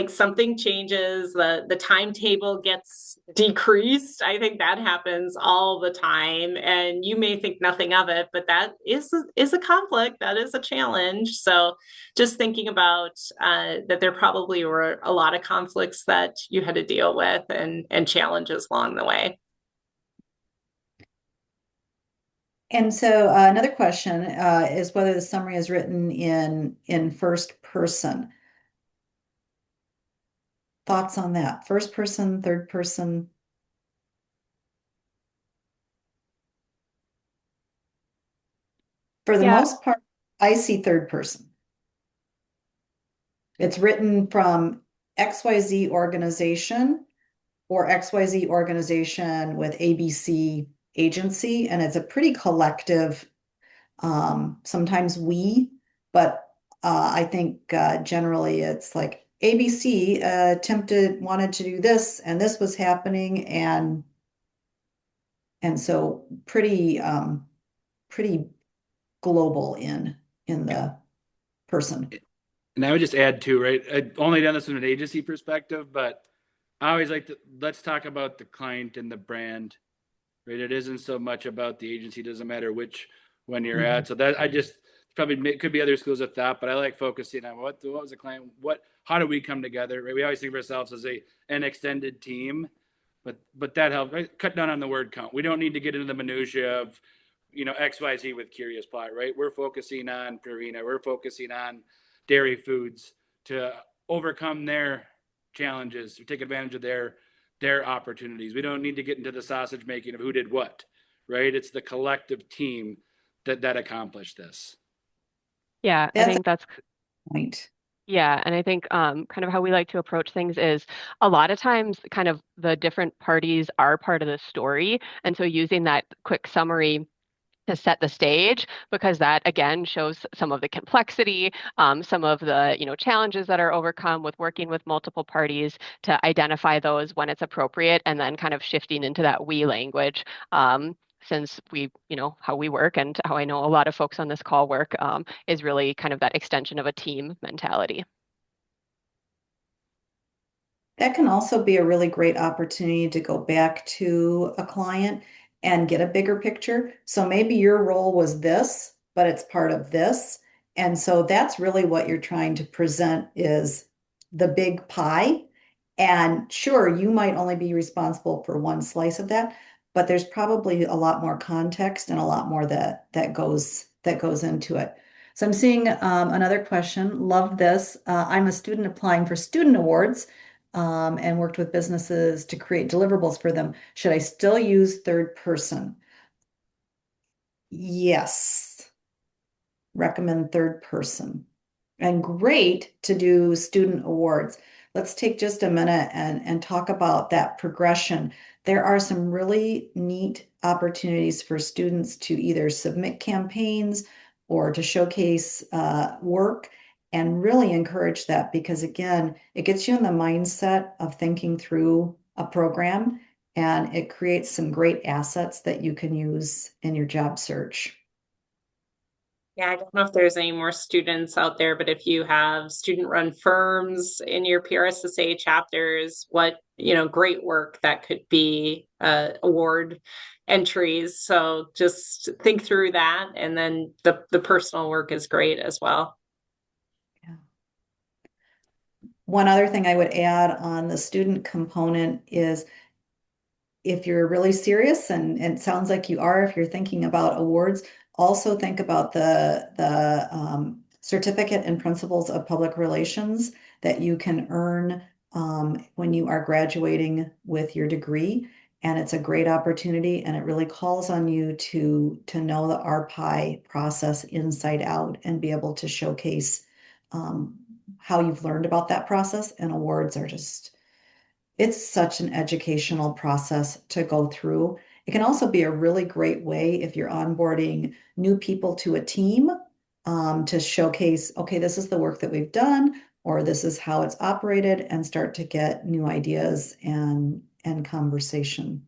something changes, the timetable gets decreased. I think that happens all the time, and you may think nothing of it, but that is a conflict. That is a challenge. So just thinking about that, there probably were a lot of conflicts that you had to deal with and challenges along the way. And so another question is whether the summary is written in first person. Thoughts on that? First person, third person? For the Yeah, most part, I see third person. It's written from XYZ organization or XYZ organization with ABC agency, and it's a pretty collective, sometimes we, but I think generally it's like ABC wanted to do this, and this was happening, and so pretty global in the person. And I would just add too, right? I've only done this from an agency perspective, but I always like to let's talk about the client and the brand, right? It isn't so much about the agency. It doesn't matter which one you're Mhm. at. So that I just probably could be other schools of thought, but I like focusing on what was the client, how do we come together? Right? We always think of ourselves as an extended team, but that helps. Right? Cut down on the word count. We don't need to get into the minutia of XYZ with Curious Plot, right? We're focusing on Purina. We're focusing on dairy foods to overcome their challenges, to take advantage of their opportunities. We don't need to get into the sausage making of who did what, right? It's the collective team that accomplished this. Yeah, I That's think that's a point. Yeah, and I think kind of how we like to approach things is a lot of times kind of the different parties are part of the story. And so using that quick summary to set the stage, because that again shows some of the complexity, some of the challenges that are overcome with working with multiple parties to identify those when it's appropriate, and then kind of shifting into that we language. Since we, how we work and how I know a lot of folks on this call work, is really kind of that extension of a team mentality. That can also be a really great opportunity to go back to a client and get a bigger picture. So maybe your role was this, but it's part of this. And so that's really what you're trying to present is the big pie. And sure, you might only be responsible for one slice of that, but there's probably a lot more context and a lot more that goes into it. So I'm seeing another question. Love this. I'm a student applying for student awards and worked with businesses to create deliverables for them. Should I still use third person? Yes, recommend third person. And great to do student awards. Let's take just a minute and talk about that progression. There are some really neat opportunities for students to either submit campaigns or to showcase work and really encourage that because, again, it gets you in the mindset of thinking through a program and it creates some great assets that you can use in your job search. Yeah, I don't know if there's any more students out there, but if you have student-run firms in your PRSSA chapters, great work that could be award entries. So just think through that, and then the personal work is great as well. Yeah. One other thing I would add on the student component is if you're really serious, and it sounds like you are, if you're thinking about awards, also think about the certificate in principles of public relations that you can earn when you are graduating with your degree. And it's a great opportunity, and it really calls on you to know the RPI process inside out and be able to showcase how you've learned about that process. And awards are just it's such an educational process to go through. It can also be a really great way if you're onboarding new people to a team to showcase, okay, this is the work that we've done, or this is how it's operated, and start to get new ideas and conversation.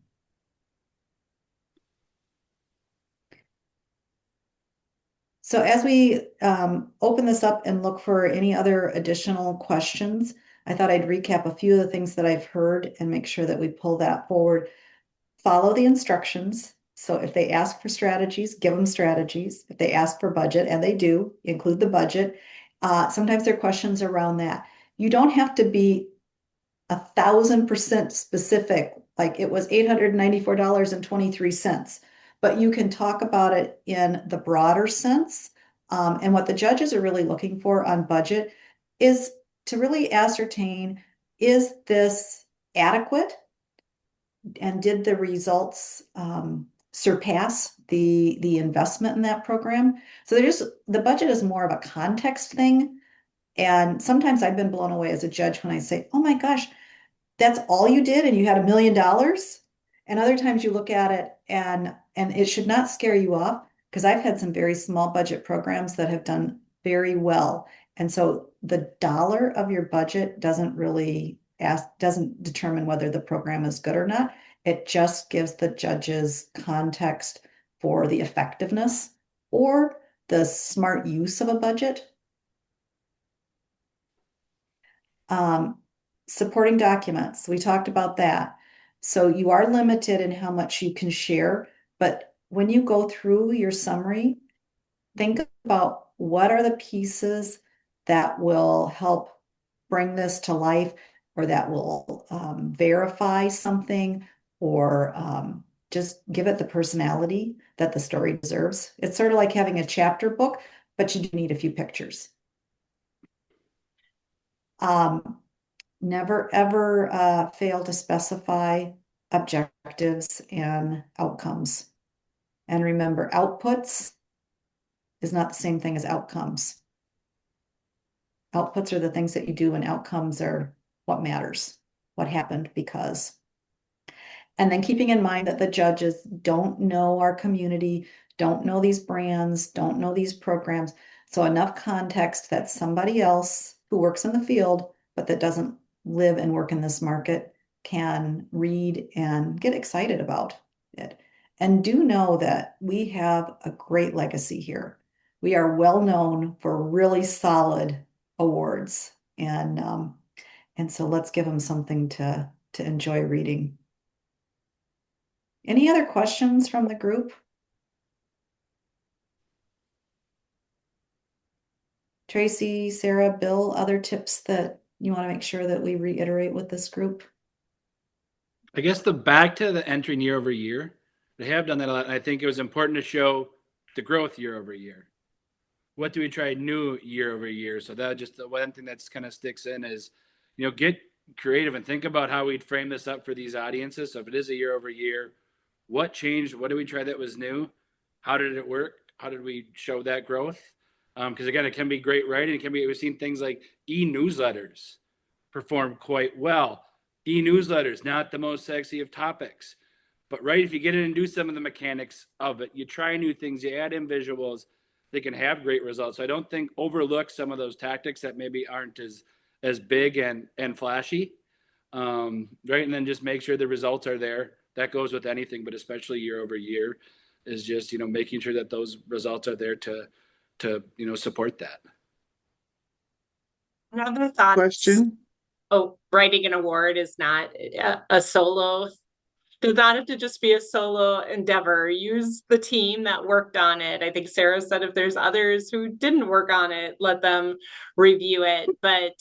So as we open this up and look for any other additional questions, I thought I'd recap a few of the things that I've heard and make sure that we pull that forward. Follow the instructions. So if they ask for strategies, give them strategies. If they ask for budget, and they do, include the budget. Sometimes there are questions around that. You don't have to be 1,000% specific, like it was $894.23, but you can talk about it in the broader sense. And what the judges are really looking for on budget is to really ascertain, is this adequate? And did the results surpass the investment in that program? So the budget is more of a context thing. And sometimes I've been blown away as a judge when I say, oh my gosh, that's all you did and you had $1 million. And other times you look at it and it should not scare you off because I've had some very small budget programs that have done very well. And so the dollar of your budget doesn't determine whether the program is good or not. It just gives the judges context for the effectiveness or the smart use of a budget. Supporting documents, we talked about that. So you are limited in how much you can share, but when you go through your summary, think about what are the pieces that will help bring this to life or that will verify something or just give it the personality that the story deserves. It's sort of like having a chapter book, but you do need a few pictures. Never ever fail to specify objectives and outcomes. And remember, outputs is not the same thing as outcomes. Outputs are the things that you do, and outcomes are what matters, what happened because. And then keeping in mind that the judges don't know our community, don't know these brands, don't know these programs. So enough context that somebody else who works in the field, but that doesn't live and work in this market can read and get excited about it. And do know that we have a great legacy here. We are well known for really solid awards. And so let's give them something to enjoy reading. Any other questions from the group? Tracy, Sarah, Bill, other tips that you want to make sure that we reiterate with this group? I guess the back to the entering year over year, they have done that a lot. And I think it was important to show the growth year over year. What do we try new year over year? So that just the one thing that's kind of sticks in is, get creative and think about how we'd frame this up for these audiences. So if it is a year over year, what changed? What did we try that was new? How did it work? How did we show that growth? Because again, it can be great writing. It can be, we've seen things like e-newsletters perform quite well. E-newsletters, not the most sexy of topics, but right, if you get in and do some of the mechanics of it, you try new things, you add in visuals, they can have great results. So I don't think overlook some of those tactics that maybe aren't as big and flashy, right? And then just make sure the results are there. That goes with anything, but especially year over year is just, making sure that those results are there to support that. Another thought. Question. Oh, writing an award is not a solo, does not have to just be a solo endeavor. Use the team that worked on it. I think Sarah said if there's others who didn't work on it, let them review it. But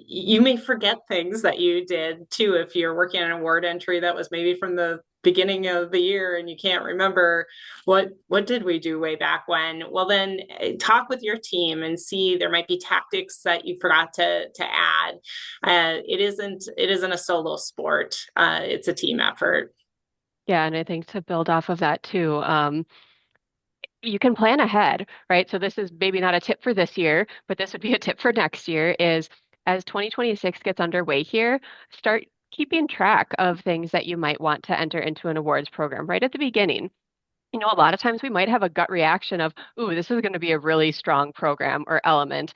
you may forget things that you did too if you're working on an award entry that was maybe from the beginning of the year and you can't remember what did we do way back when. Well, then talk with your team and see, there might be tactics that you forgot to add. It isn't a solo sport. It's a team effort. Yeah, and I think to build off of that too, you can plan ahead, right? So this is maybe not a tip for this year, but this would be a tip for next year is as 2026 gets underway here, start keeping track of things that you might want to enter into an awards program right at the beginning. A lot of times we might have a gut reaction of, ooh, this is going to be a really strong program or element.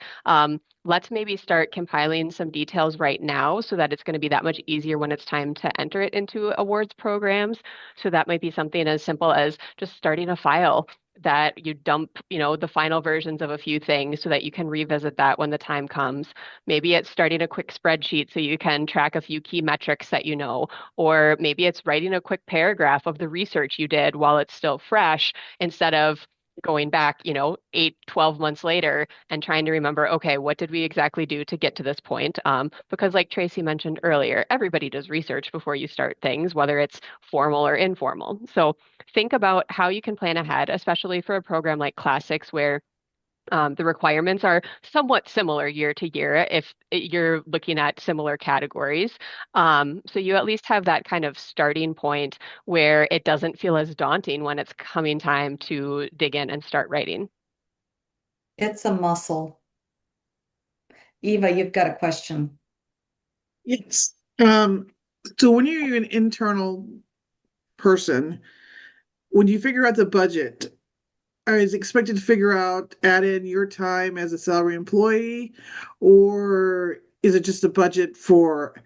Let's maybe start compiling some details right now so that it's going to be that much easier when it's time to enter it into awards programs. So that might be something as simple as just starting a file that you dump, the final versions of a few things so that you can revisit that when the time comes. Maybe it's starting a quick spreadsheet so you can track a few key metrics that you know, or maybe it's writing a quick paragraph of the research you did while it's still fresh instead of going back, 8, 12 months later and trying to remember, okay, what did we exactly do to get to this point? Because like Tracy mentioned earlier, everybody does research before you start things, whether it's formal or informal. So think about how you can plan ahead, especially for a program like Classics where the requirements are somewhat similar year to year if you're looking at similar categories. So you at least have that kind of starting point where it doesn't feel as daunting when it's coming time to dig in and start writing. It's a muscle. Eva, you've got a question. Yes. So when you're an internal person, when you figure out the budget, is expected to add in your time as a salary employee, or is it just a budget for,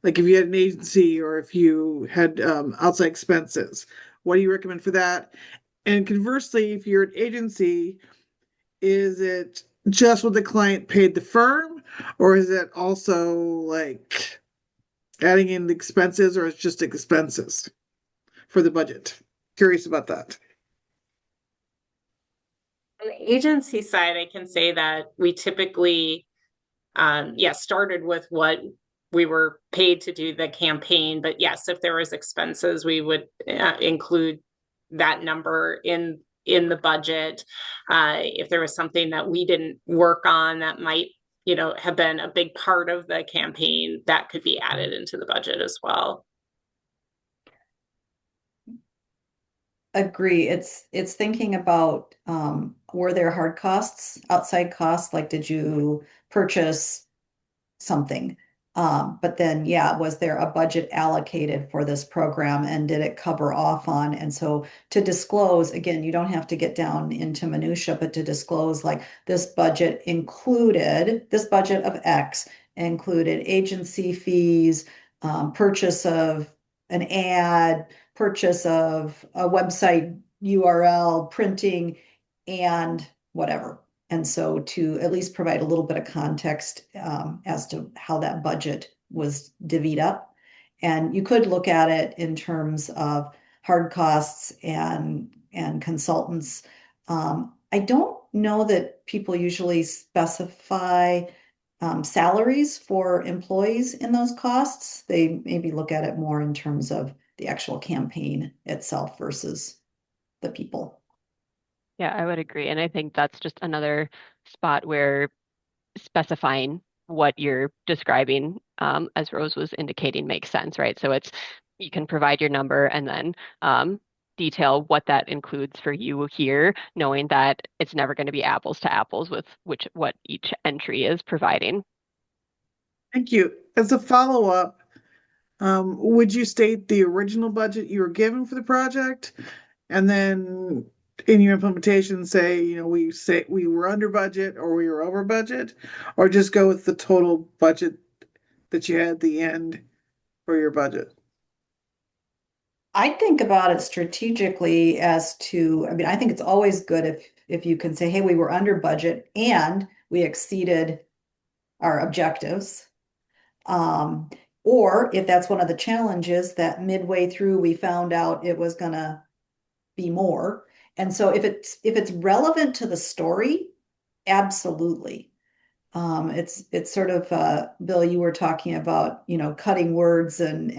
like if you had an agency or if you had outside expenses? What do you recommend for that? And conversely, if you're an agency, is it just what the client paid the firm, Or is it also like adding in the expenses, or it's just expenses for the budget? Curious about that. On the agency side, I can say that we typically, started with what we were paid to do the campaign. But yes, if there was expenses, we would include that number in the budget. If there was something that we didn't work on that might, have been a big part of the campaign, that could be added into the budget as well. Agree. It's thinking about were there hard costs, outside costs, like did you purchase something? But then, yeah, was there a budget allocated for this program and did it cover off on? And so to disclose, again, you don't have to get down into minutia, but to disclose like this budget of X included agency fees, purchase of an ad, purchase of a website URL, printing, and whatever. And so to at least provide a little bit of context as to how that budget was divvied up. And you could look at it in terms of hard costs and consultants. I don't know that people usually specify salaries for employees in those costs. They maybe look at it more in terms of the actual campaign itself versus the people. Yeah, I would agree. And I think that's just another spot where specifying what you're describing, as Rose was indicating, makes sense, right? So you can provide your number and then detail what that includes for you here, knowing that it's never going to be apples to apples with what each entry is providing. Thank you. As a follow-up, would you state the original budget you were given for the project? And then in your implementation, say, we say we were under budget or we were over budget, or just go with the total budget that you had at the end for your budget? I think about it strategically as to, I mean, I think it's always good if you can say, hey, we were under budget and we exceeded our objectives. Or if that's one of the challenges that midway through we found out it was gonna be more. And so if it's relevant to the story, absolutely. It's sort of Bill, you were talking about, cutting words and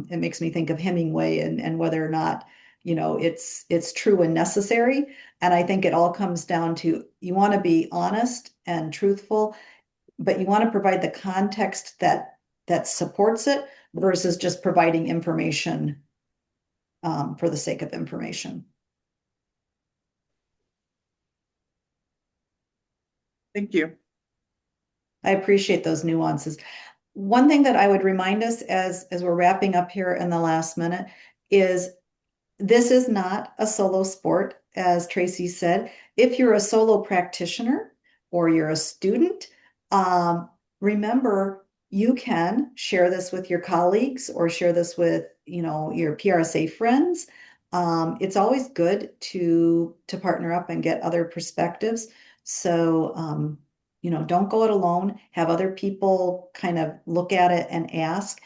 it makes me think of Hemingway and whether or not, it's true and necessary. And I think it all comes down to you want to be honest and truthful, but you want to provide the context that supports it versus just providing information for the sake of information. Thank you. I appreciate those nuances. One thing that I would remind us as we're wrapping up here in the last minute is this is not a solo sport, as Tracy said. If you're a solo practitioner or you're a student, remember you can share this with your colleagues or share this with, your PRSA friends. It's always good to partner up and get other perspectives. So, don't go it alone. Have other people kind of look at it and ask.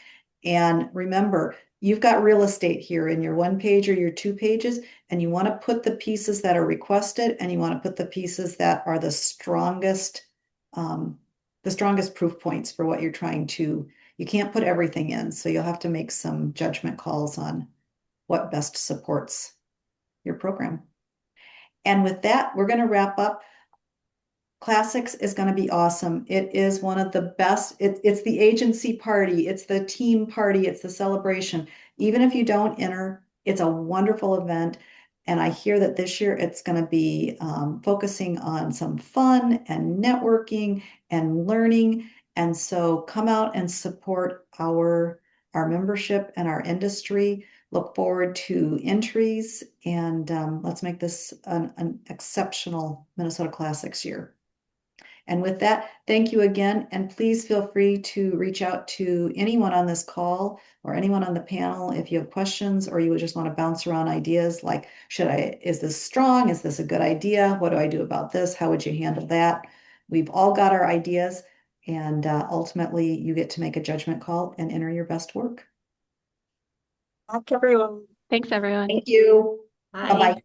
And remember, you've got real estate here in your 1 page or your 2 pages, and you want to put the pieces that are requested and you want to put the pieces that are the strongest proof points for what you're trying to, you can't put everything in. So you'll have to make some judgment calls on what best supports your program. And with that, we're going to wrap up. Classics is going to be awesome. It is one of the best. It's the agency party. It's the team party. It's the celebration. Even if you don't enter, it's a wonderful event. And I hear that this year it's going to be focusing on some fun and networking and learning. And so come out and support our membership and our industry. Look forward to entries and let's make this an exceptional Minnesota Classics year. And with that, thank you again. And please feel free to reach out to anyone on this call or anyone on the panel if you have questions or you would just want to bounce around ideas like, is this strong? Is this a good idea? What do I do about this? How would you handle that? We've all got our ideas And ultimately, you get to make a judgment call and enter your best work. Thank everyone. Thanks, everyone. Thank you. Bye. Bye-bye.